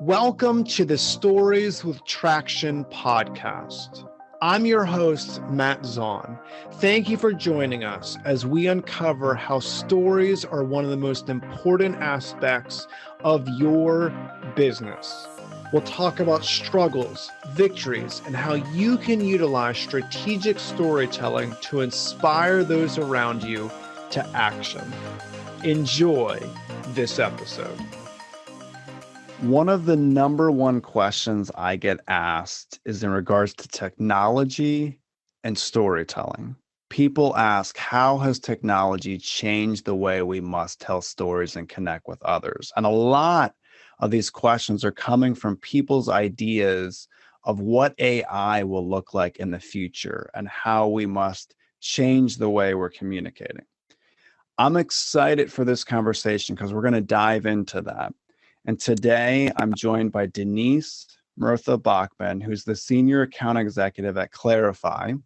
Welcome to the Stories with Traction podcast. I'm your host, Matt ZAUN. Thank you for joining us as we uncover how stories are one of the most important aspects of your business. We'll talk about struggles, victories, and how you can utilize strategic storytelling to inspire those around you to action. Enjoy this episode. One of the number one questions I get asked is in regards to technology and storytelling. People ask, how has technology changed the way we must tell stories and connect with others? And a lot of these questions are coming from people's ideas of what AI will look like in the future and how we must change the way we're communicating. I'm excited for this conversation because we're going to dive into that. And today I'm joined by DENISE MURTHA BACHMANN, who's the Senior Account Executive at Clarifai,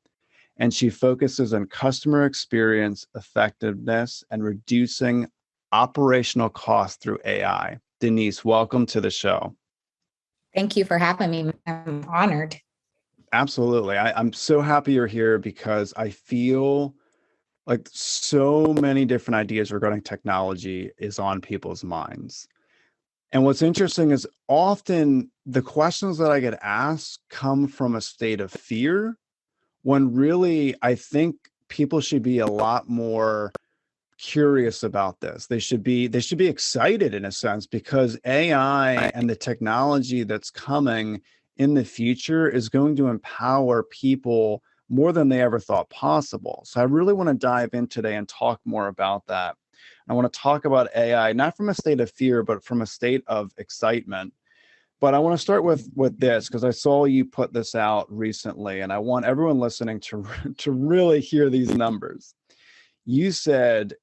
and she focuses on customer experience, effectiveness, and reducing operational costs through AI. DENISE, welcome to the show. Thank you for having me. I'm honored. Absolutely. I'm so happy you're here because I feel like so many different ideas regarding technology is on people's minds. And what's interesting is often the questions that I get asked come from a state of fear, when really I think people should be a lot more curious about this. They should be excited in a sense, because AI and the technology that's coming in the future is going to empower people more than they ever thought possible. So I really want to dive in today and talk more about that. I want to talk about AI, not from a state of fear, but from a state of excitement. But I want to start with this, because I saw you put this out recently, and I want everyone listening to really hear these numbers. You said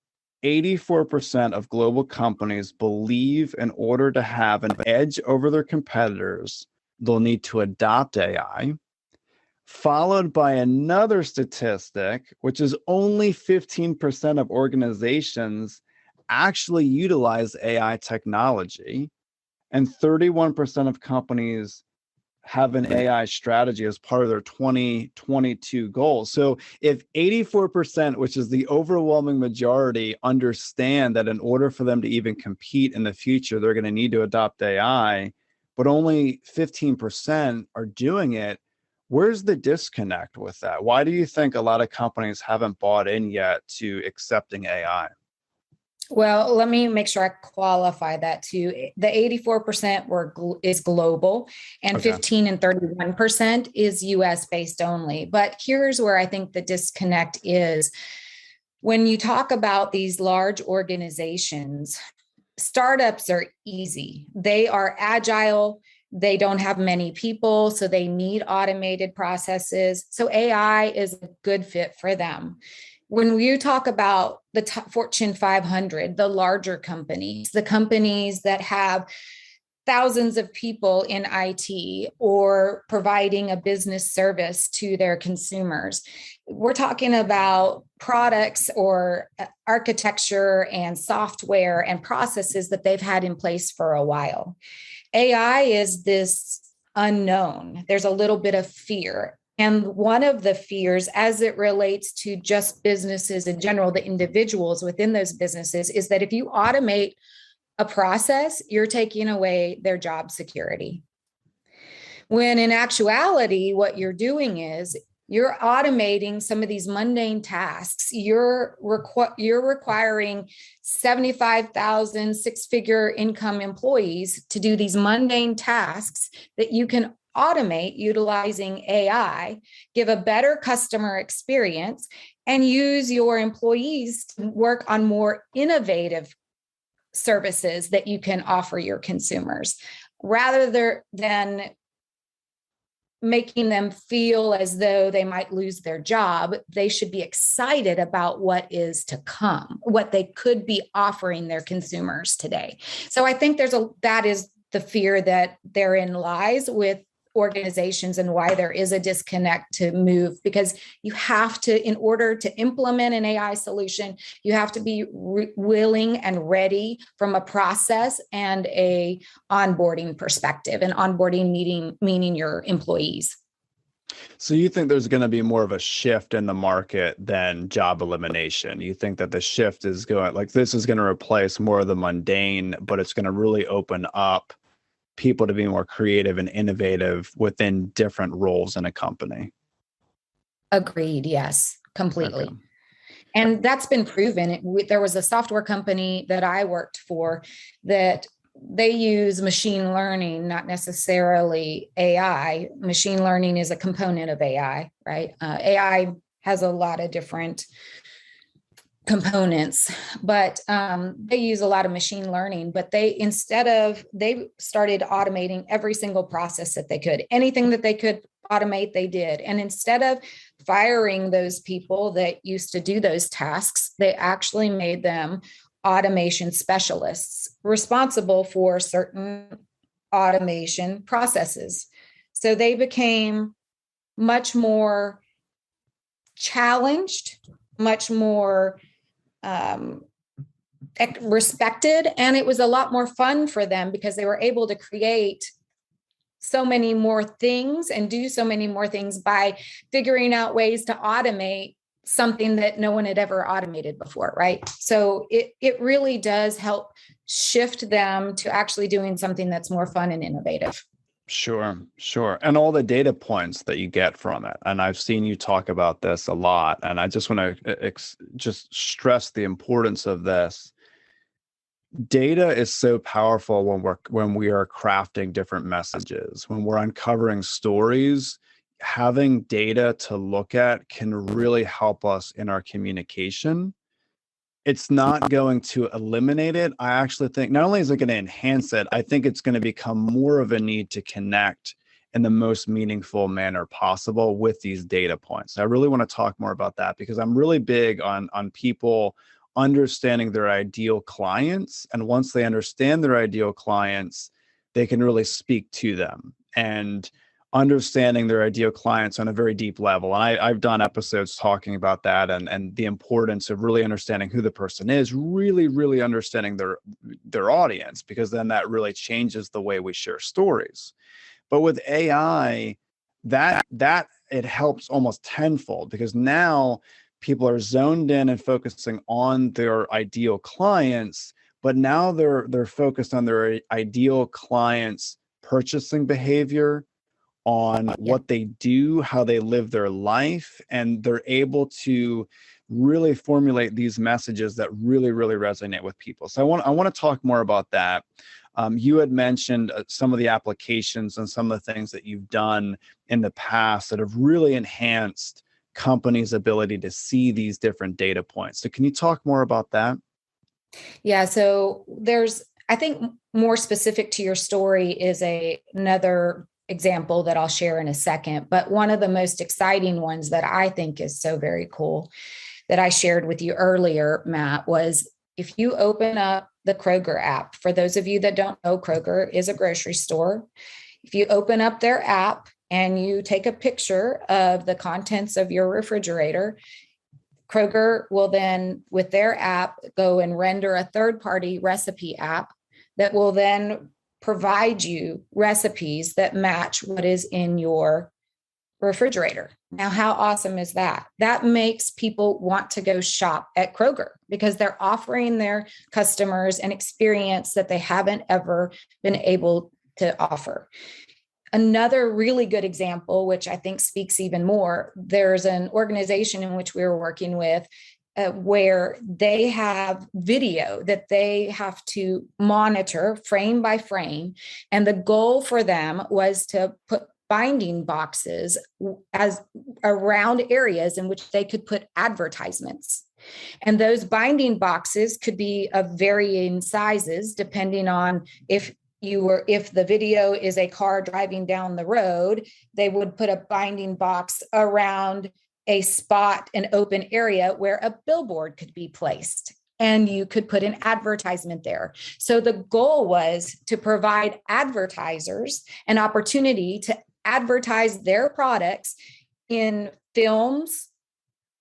84% of global companies believe in order to have an edge over their competitors, they'll need to adopt AI, followed by another statistic, which is only 15% of organizations actually utilize AI technology, and 31% of companies have an AI strategy as part of their 2022 goals. So if 84%, which is the overwhelming majority, understand that in order for them to even compete in the future, they're going to need to adopt AI, but only 15% are doing it, where's the disconnect with that? Why do you think a lot of companies haven't bought in yet to accepting AI? Well, let me make sure I qualify that too. The 84% is global, and 15 and 31% is US based only. But here's where I think the disconnect is. When you talk about these large organizations, startups are easy. They are agile. They don't have many people, so they need automated processes. So AI is a good fit for them. When you talk about the Fortune 500, the larger companies, the companies that have thousands of people in IT or providing a business service to their consumers, we're talking about products or architecture and software and processes that they've had in place for a while. AI is this unknown. There's a little bit of fear. And one of the fears, as it relates to just businesses in general, the individuals within those businesses, is that if you automate a process, you're taking away their job security. When in actuality, what you're doing is you're automating some of these mundane tasks. You're requiring 75,000 six-figure income employees to do these mundane tasks that you can automate utilizing AI, give a better customer experience, and use your employees to work on more innovative services that you can offer your consumers, rather than making them feel as though they might lose their job. They should be excited about what is to come, what they could be offering their consumers today. So I think that is the fear that therein lies with organizations and why there is a disconnect to move, because you have to, in order to implement an AI solution, you have to be willing and ready from a process and a onboarding perspective, and onboarding meaning your employees. So you think there's going to be more of a shift in the market than job elimination? You think that the shift is going, like, this is going to replace more of the mundane, but it's going to really open up people to be more creative and innovative within different roles in a company? Agreed. Yes, completely. Okay. And that's been proven. There was a software company that I worked for that they use machine learning, not necessarily AI. Machine learning is a component of AI, right? AI has a lot of different components, but they use a lot of machine learning. But they started automating every single process that they could. Anything that they could automate, they did. And instead of firing those people that used to do those tasks, they actually made them automation specialists responsible for certain automation processes. So they became much more challenged, much more respected, and it was a lot more fun for them because they were able to create so many more things and do so many more things by figuring out ways to automate something that no one had ever automated before, right? So it really does help shift them to actually doing something that's more fun and innovative. Sure, sure. And all the data points that you get from it. And I've seen you talk about this a lot. And I just want to just stress the importance of this. Data is so powerful when we are crafting different messages, when we're uncovering stories. Having data to look at can really help us in our communication. It's not going to eliminate it. I actually think not only is it going to enhance it, I think it's going to become more of a need to connect in the most meaningful manner possible with these data points. I really want to talk more about that because I'm really big on people understanding their ideal clients. And once they understand their ideal clients, they can really speak to them. And understanding their ideal clients on a very deep level. And I've done episodes talking about that and the importance of really understanding who the person is, really, really understanding their audience, because then that really changes the way we share stories. But with AI, that it helps almost tenfold, because now people are zoned in and focusing on their ideal clients, but now they're focused on their ideal clients' purchasing behavior, on what they do, how they live their life, and they're able to really formulate these messages that really, really resonate with people. So I want to talk more about that. You had mentioned some of the applications and some of the things that you've done in the past that have really enhanced companies' ability to see these different data points. So can you talk more about that? Yeah, so I think more specific to your story is another example that I'll share in a second. But one of the most exciting ones that I think is so very cool that I shared with you earlier, Matt, was if you open up the Kroger app. For those of you that don't know, Kroger is a grocery store. If you open up their app and you take a picture of the contents of your refrigerator, Kroger will then, with their app, go and render a third-party recipe app that will then provide you recipes that match what is in your refrigerator. Now, how awesome is that? That makes people want to go shop at Kroger because they're offering their customers an experience that they haven't ever been able to offer. Another really good example, which I think speaks even more, there's an organization in which we were working with where they have video that they have to monitor frame by frame. And the goal for them was to put binding boxes as around areas in which they could put advertisements. And those binding boxes could be of varying sizes, depending on if the video is a car driving down the road, they would put a binding box around a spot, an open area where a billboard could be placed, and you could put an advertisement there. So the goal was to provide advertisers an opportunity to advertise their products in films,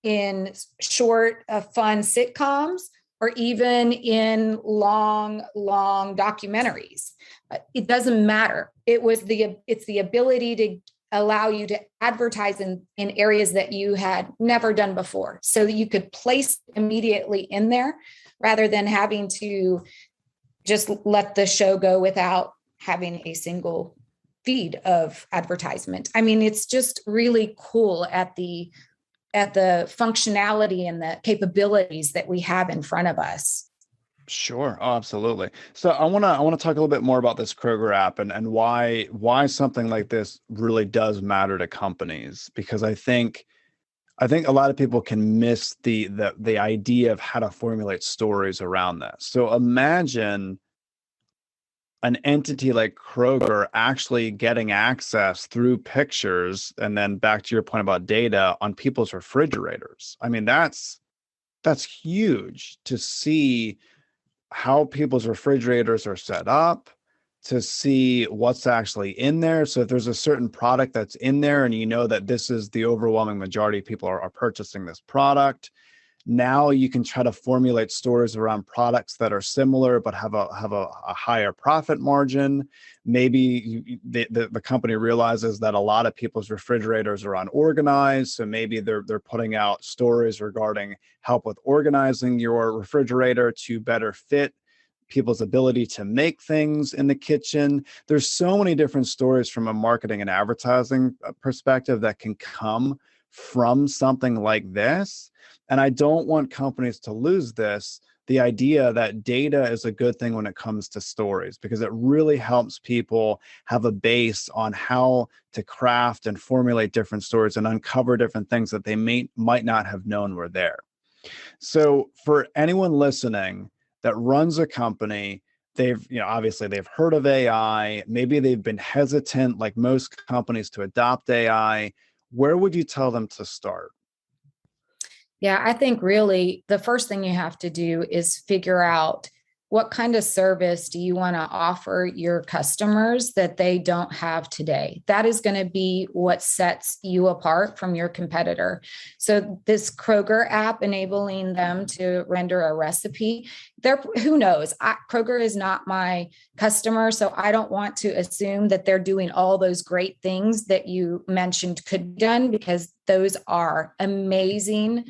in short, fun sitcoms, or even in long documentaries. It doesn't matter. It's the ability to allow you to advertise in areas that you had never done before, so that you could place immediately in there rather than having to just let the show go without having a single feed of advertisement. I mean, it's just really cool at the functionality and the capabilities that we have in front of us. Sure. Oh, absolutely. So I want to talk a little bit more about this Kroger app and why something like this really does matter to companies, because I think a lot of people can miss the idea of how to formulate stories around this. So imagine an entity like Kroger actually getting access through pictures, and then back to your point about data on people's refrigerators. I mean, that's huge to see how people's refrigerators are set up, to see what's actually in there. So if there's a certain product that's in there and you know that this is the overwhelming majority of people are purchasing this product, now you can try to formulate stories around products that are similar but have a higher profit margin. Maybe the company realizes that a lot of people's refrigerators are unorganized, so maybe they're putting out stories regarding help with organizing your refrigerator to better fit people's ability to make things in the kitchen. There's so many different stories from a marketing and advertising perspective that can come from something like this. And I don't want companies to lose the idea that data is a good thing when it comes to stories, because it really helps people have a base on how to craft and formulate different stories and uncover different things that they might not have known were there. So for anyone listening that runs a company, obviously they've heard of AI, maybe they've been hesitant like most companies to adopt AI. Where would you tell them to start? Yeah, I think really the first thing you have to do is figure out what kind of service do you want to offer your customers that they don't have today. That is going to be what sets you apart from your competitor. So this Kroger app enabling them to render a recipe, who knows? Kroger is not my customer, so I don't want to assume that they're doing all those great things that you mentioned could be done, because those are amazing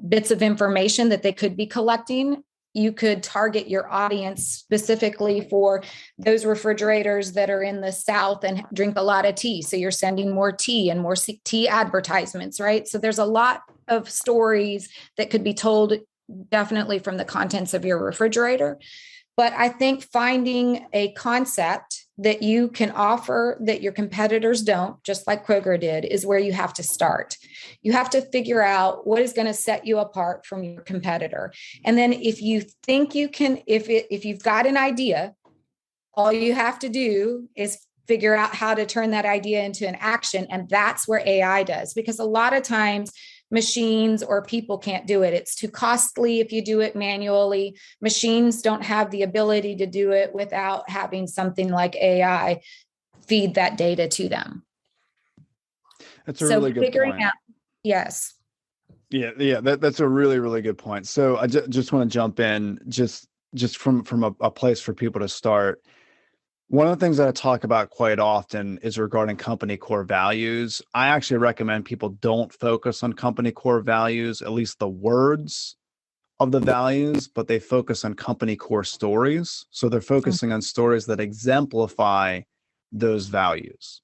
bits of information that they could be collecting. You could target your audience specifically for those refrigerators that are in the South and drink a lot of tea. So you're sending more tea and more tea advertisements, right? So there's a lot of stories that could be told definitely from the contents of your refrigerator. But I think finding a concept that you can offer that your competitors don't, just like Kroger did, is where you have to start. You have to figure out what is going to set you apart from your competitor. And then if you think you can, if you've got an idea, all you have to do is figure out how to turn that idea into an action. And that's where AI does, because a lot of times machines or people can't do it. It's too costly if you do it manually. Machines don't have the ability to do it without having something like AI feed that data to them. That's a really good point. Yes. Yeah, that's a really, really good point. So I just want to jump in just from a place for people to start. One of the things that I talk about quite often is regarding company core values. I actually recommend people don't focus on company core values, at least the words of the values, but they focus on company core stories. So they're focusing on stories that exemplify those values.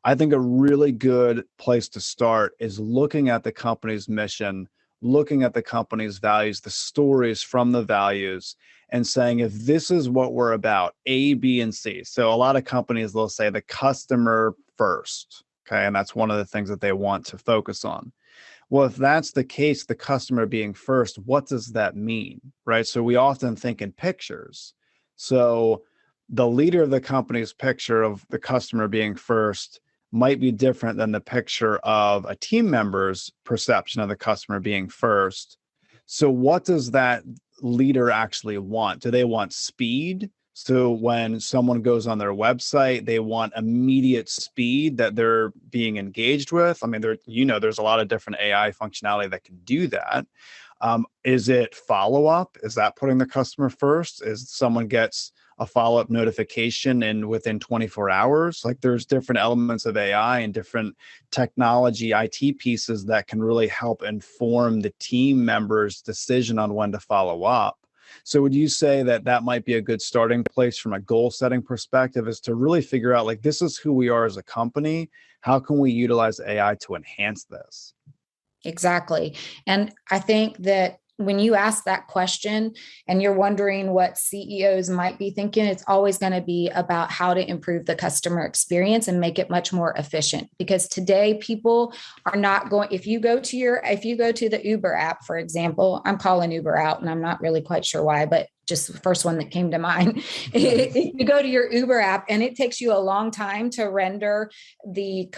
I think a really good place to start is looking at the company's mission, looking at the company's values, the stories from the values, and saying, if this is what we're about, A, B, and C. So a lot of companies, they'll say the customer first, okay? And that's one of the things that they want to focus on. Well, if that's the case, the customer being first, what does that mean, right? So we often think in pictures. So the leader of the company's picture of the customer being first might be different than the picture of a team member's perception of the customer being first. So what does that leader actually want? Do they want speed? So when someone goes on their website, they want immediate speed that they're being engaged with. I mean, there's a lot of different AI functionality that can do that. Is it follow-up? Is that putting the customer first? Is someone gets a follow-up notification and within 24 hours? Like, there's different elements of AI and different technology IT pieces that can really help inform the team members' decision on when to follow up. So would you say that that might be a good starting place from a goal setting perspective, is to really figure out, like, this is who we are as a company. How can we utilize AI to enhance this? Exactly. And I think that when you ask that question and you're wondering what CEOs might be thinking, it's always going to be about how to improve the customer experience and make it much more efficient. Because today people are not going, if you go to the Uber app, for example, I'm calling Uber out and I'm not really quite sure why, but just the first one that came to mind. You go to your Uber app and it takes you a long time to render the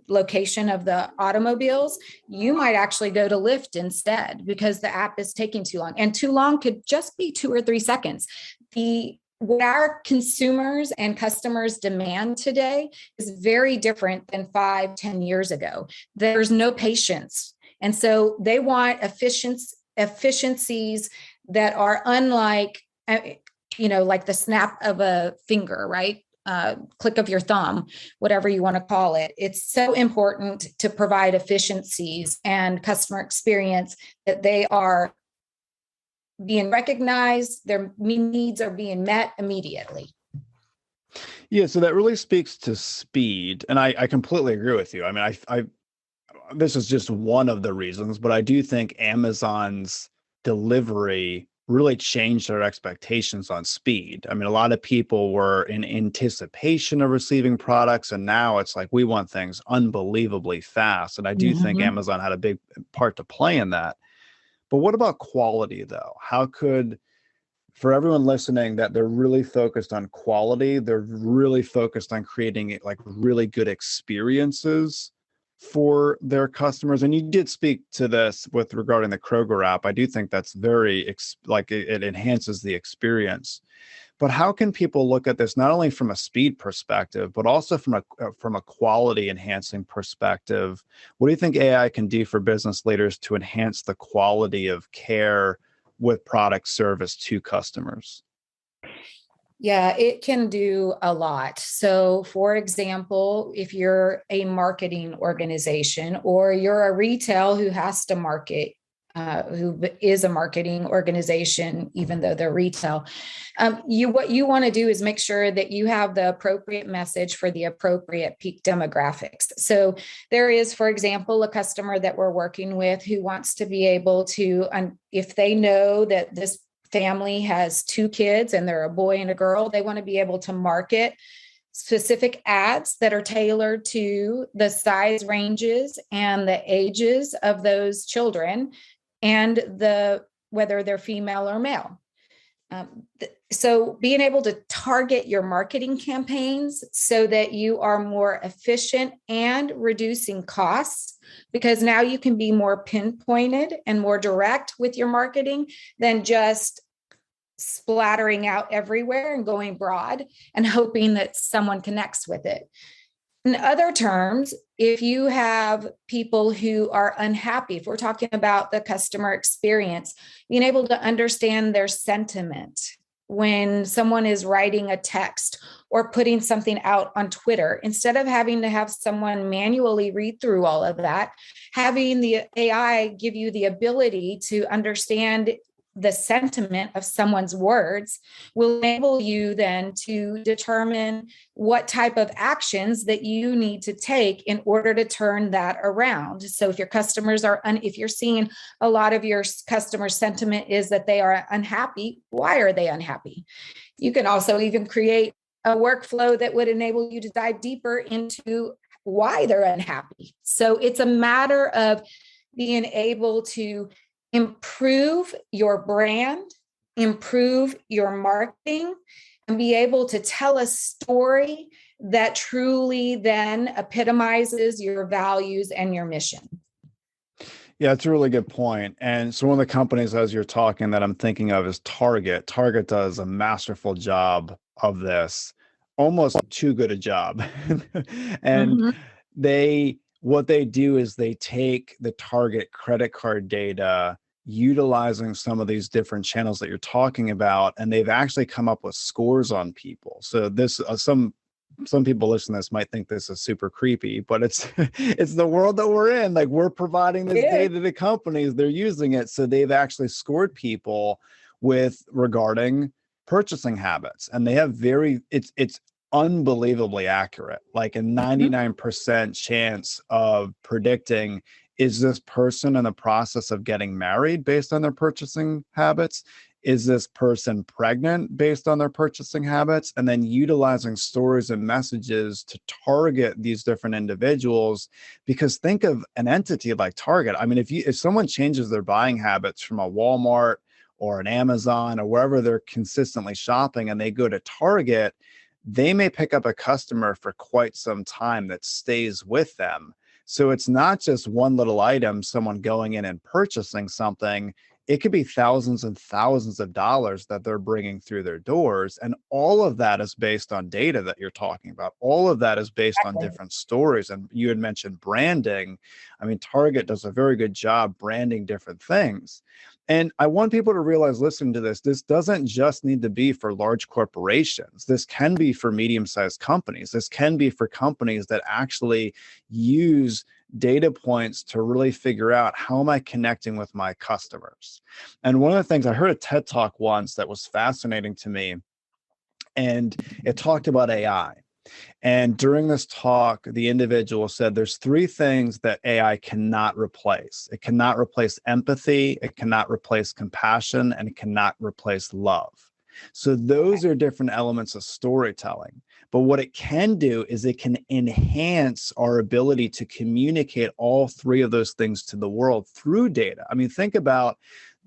location of the automobiles. You might actually go to Lyft instead because the app is taking too long, and too long could just be 2 or 3 seconds. What our consumers and customers demand today is very different than 5-10 years ago. There's no patience. And so they want efficiencies that are unlike, like the snap of a finger, right? Click of your thumb, whatever you want to call it. It's so important to provide efficiencies and customer experience that they are being recognized, their needs are being met immediately. Yeah, so that really speaks to speed. And I completely agree with you. I mean, I this is just one of the reasons, but I do think Amazon's delivery really changed their expectations on speed. I mean, a lot of people were in anticipation of receiving products, and now it's like, we want things unbelievably fast. And I do think Amazon had a big part to play in that. But what about quality, though? How could, for everyone listening, that they're really focused on quality, they're really focused on creating like really good experiences for their customers. And you did speak to this with regarding the Kroger app. I do think that's very it enhances the experience. But how can people look at this not only from a speed perspective, but also from a quality enhancing perspective? What do you think AI can do for business leaders to enhance the quality of care with product service to customers? Yeah, it can do a lot. So, for example, if you're a marketing organization or you're a retail who has to market, who is a marketing organization, even though they're retail, what you want to do is make sure that you have the appropriate message for the appropriate peak demographics. So there is, for example, a customer that we're working with who wants to be able to, if they know that this family has 2 kids and they're a boy and a girl, they want to be able to market specific ads that are tailored to the size ranges and the ages of those children and whether they're female or male. So being able to target your marketing campaigns so that you are more efficient and reducing costs, because now you can be more pinpointed and more direct with your marketing than just splattering out everywhere and going broad and hoping that someone connects with it. In other terms, if you have people who are unhappy, if we're talking about the customer experience, being able to understand their sentiment when someone is writing a text or putting something out on Twitter, instead of having to have someone manually read through all of that, having the AI give you the ability to understand the sentiment of someone's words will enable you then to determine what type of actions that you need to take in order to turn that around. So if your customers if you're seeing a lot of your customer sentiment is that they are unhappy, why are they unhappy? You can also even create a workflow that would enable you to dive deeper into why they're unhappy. So it's a matter of being able to improve your brand, improve your marketing, and be able to tell a story that truly then epitomizes your values and your mission. Yeah, it's a really good point. And so one of the companies as you're talking that I'm thinking of is Target. Target does a masterful job of this, almost too good a job. And Mhm. what they do is they take the Target credit card data, utilizing some of these different channels that you're talking about, and they've actually come up with scores on people. So this some people listening to this might think this is super creepy, but it's it's the world that we're in. Like, we're providing this Yeah. data to companies, they're using it. So they've actually scored people with regarding purchasing habits, and they have it's unbelievably accurate, like a Mhm. 99% chance of predicting, is this person in the process of getting married based on their purchasing habits? Is this person pregnant based on their purchasing habits? And then utilizing stories and messages to target these different individuals. Because think of an entity like Target. I mean, if someone changes their buying habits from a Walmart or an Amazon or wherever they're consistently shopping, and they go to Target, they may pick up a customer for quite some time that stays with them. So it's not just one little item, someone going in and purchasing something. It could be thousands and thousands of dollars that they're bringing through their doors. And all of that is based on data that you're talking about. All of that is based on Exactly. different stories. And you had mentioned branding. I mean, Target does a very good job branding different things. And I want people to realize, listening to this doesn't just need to be for large corporations. This can be for medium-sized companies. This can be for companies that actually use data points to really figure out, how am I connecting with my customers? And one of the things, I heard a TED Talk once that was fascinating to me, and it talked about AI. And during this talk, the individual said there's three things that AI cannot replace. It cannot replace empathy, it cannot replace compassion, and it cannot replace love. So those are different elements of storytelling. But what it can do is it can enhance our ability to communicate all three of those things to the world through data. I mean, think about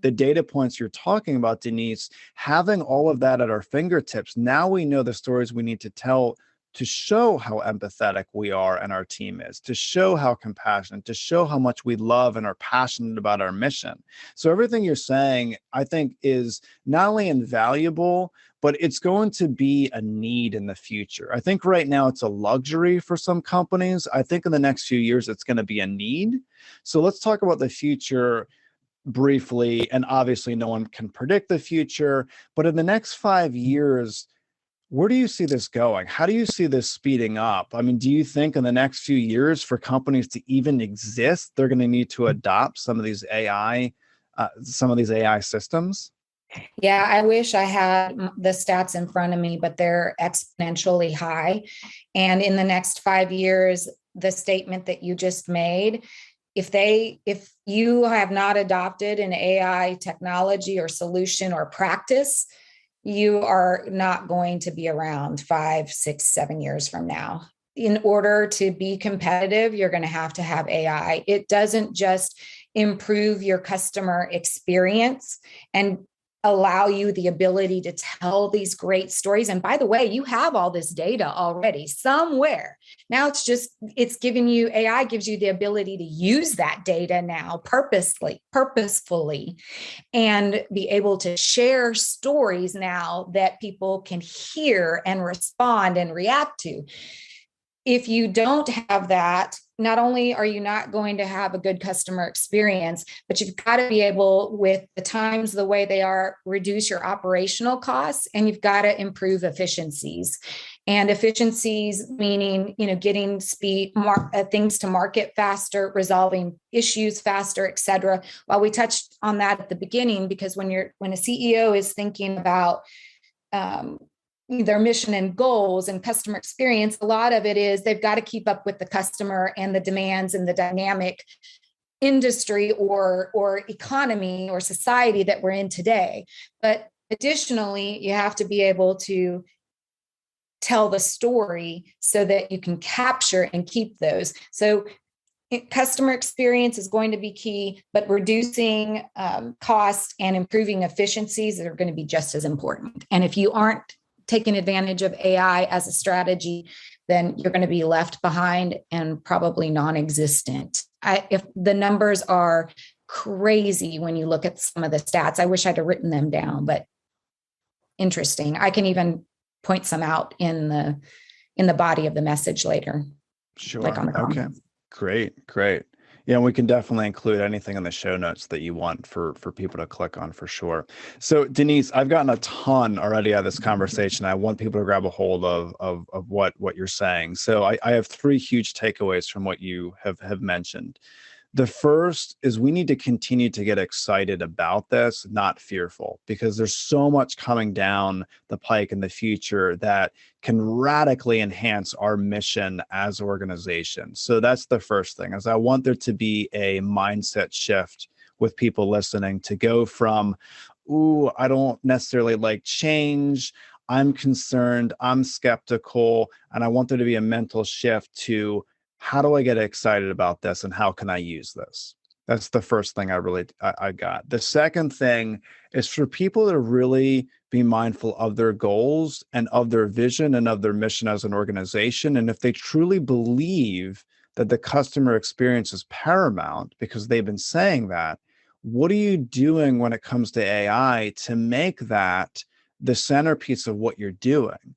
the data points you're talking about, Denise, having all of that at our fingertips. Now we know the stories we need to tell to show how empathetic we are and our team is, to show how compassionate, to show how much we love and are passionate about our mission. So everything you're saying, I think, is not only invaluable, but it's going to be a need in the future. I think right now it's a luxury for some companies. I think in the next few years, it's going to be a need. So let's talk about the future briefly. And obviously, no one can predict the future, but in the next 5 years, where do you see this going? How do you see this speeding up? I mean, do you think in the next few years, for companies to even exist, they're going to need to adopt some of these AI systems? Yeah, I wish I had the stats in front of me, but they're exponentially high. And in the next 5 years, the statement that you just made, if you have not adopted an AI technology or solution or practice, you are not going to be around 5, 6, 7 years from now. In order to be competitive, you're going to have AI. It doesn't just improve your customer experience and allow you the ability to tell these great stories. And by the way, you have all this data already somewhere. Now it's giving you, AI gives you the ability to use that data now purposefully, and be able to share stories now that people can hear and respond and react to. If you don't have that, not only are you not going to have a good customer experience, but you've got to be able, with the times the way they are, reduce your operational costs, and you've got to improve efficiencies. And efficiencies meaning, getting things to market faster, resolving issues faster, et cetera. While we touched on that at the beginning, because when a CEO is thinking about their mission and goals and customer experience, a lot of it is they've got to keep up with the customer and the demands and the dynamic industry or economy or society that we're in today. But additionally, you have to be able to tell the story so that you can capture and keep those. So customer experience is going to be key, but reducing cost and improving efficiencies are going to be just as important. And if you aren't taking advantage of AI as a strategy, then you're going to be left behind and probably non-existent. if the numbers are crazy when you look at some of the stats. I wish I'd have written them down, but interesting. I can even point some out in the body of the message later. Sure. Like on the Okay. comments. Great. Yeah, and we can definitely include anything in the show notes that you want for people to click on for sure. So Denise, I've gotten a ton already out of this conversation. I want people to grab a hold of what you're saying. So I have three huge takeaways from what you have mentioned. The first is we need to continue to get excited about this, not fearful, because there's so much coming down the pike in the future that can radically enhance our mission as organizations. So that's the first thing, is I want there to be a mindset shift with people listening to go from, ooh, I don't necessarily like change, I'm concerned, I'm skeptical, and I want there to be a mental shift to, how do I get excited about this and how can I use this? That's the first thing I got. The second thing is for people to really be mindful of their goals and of their vision and of their mission as an organization. And if they truly believe that the customer experience is paramount, because they've been saying that, what are you doing when it comes to AI to make that the centerpiece of what you're doing?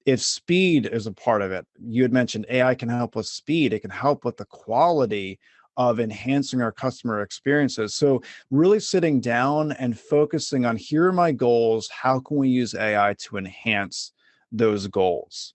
If speed is a part of it, you had mentioned AI can help with speed. It can help with the quality of enhancing our customer experiences. So really sitting down and focusing on, here are my goals. How can we use AI to enhance those goals?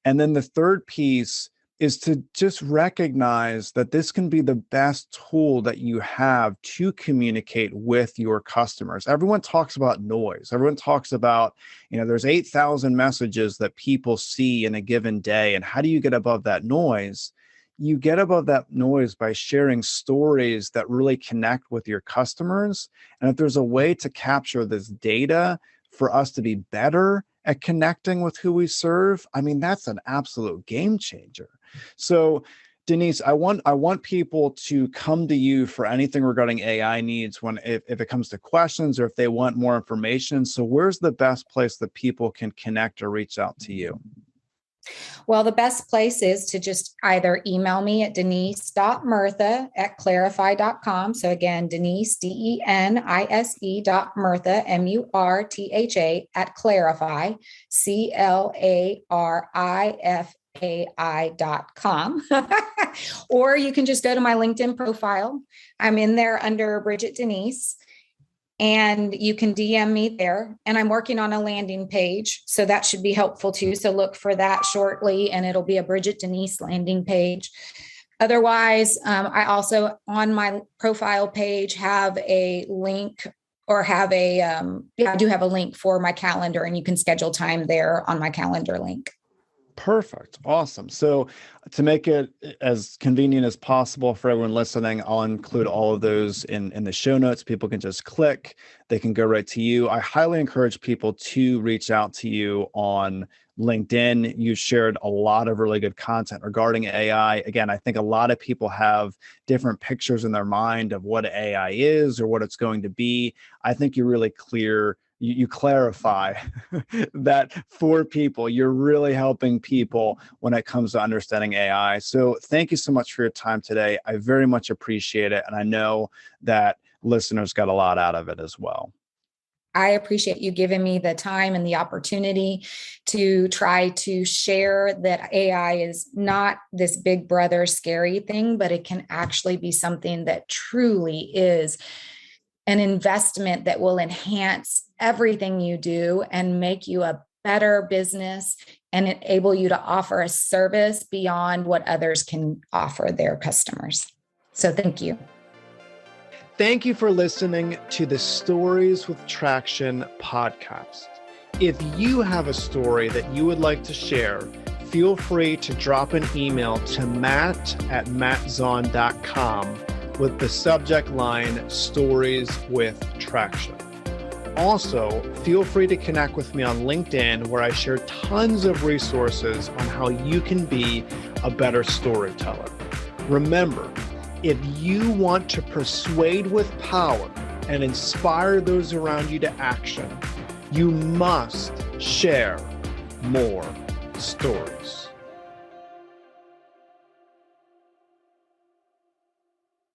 And then the third piece is to just recognize that this can be the best tool that you have to communicate with your customers. Everyone talks about noise. Everyone talks about, there's 8,000 messages that people see in a given day. And how do you get above that noise? You get above that noise by sharing stories that really connect with your customers. And if there's a way to capture this data for us to be better at connecting with who we serve, I mean, that's an absolute game changer. So Denise, I want people to come to you for anything regarding AI needs if it comes to questions or if they want more information. So where's the best place that people can connect or reach out to you? Well, the best place is to just either email me at denise.murtha@clarifai.com. So again, Denise, DENISE.Murtha, MURTHA @Clarifai, CLARIFAI.com. Or you can just go to my LinkedIn profile. I'm in there under Bridget Denise. And you can DM me there. And I'm working on a landing page, so that should be helpful too. So look for that shortly, and it'll be a Bridget Denise landing page. Otherwise, I also on my profile page have a link, or I do have a link for my calendar, and you can schedule time there on my calendar link. Perfect. Awesome. So to make it as convenient as possible for everyone listening, I'll include all of those in the show notes. People can just click, they can go right to you. I highly encourage people to reach out to you on LinkedIn. You shared a lot of really good content regarding AI. Again, I think a lot of people have different pictures in their mind of what AI is or what it's going to be. I think you're really clear. You clarify that for people. You're really helping people when it comes to understanding AI. So thank you so much for your time today. I very much appreciate it. And I know that listeners got a lot out of it as well. I appreciate you giving me the time and the opportunity to try to share that AI is not this big brother scary thing, but it can actually be something that truly is an investment that will enhance everything you do and make you a better business and enable you to offer a service beyond what others can offer their customers. So thank you. Thank you for listening to the Stories with Traction podcast. If you have a story that you would like to share, feel free to drop an email to matt@mattzaun.com with the subject line Stories with Traction. Also, feel free to connect with me on LinkedIn, where I share tons of resources on how you can be a better storyteller. Remember, if you want to persuade with power and inspire those around you to action, you must share more stories.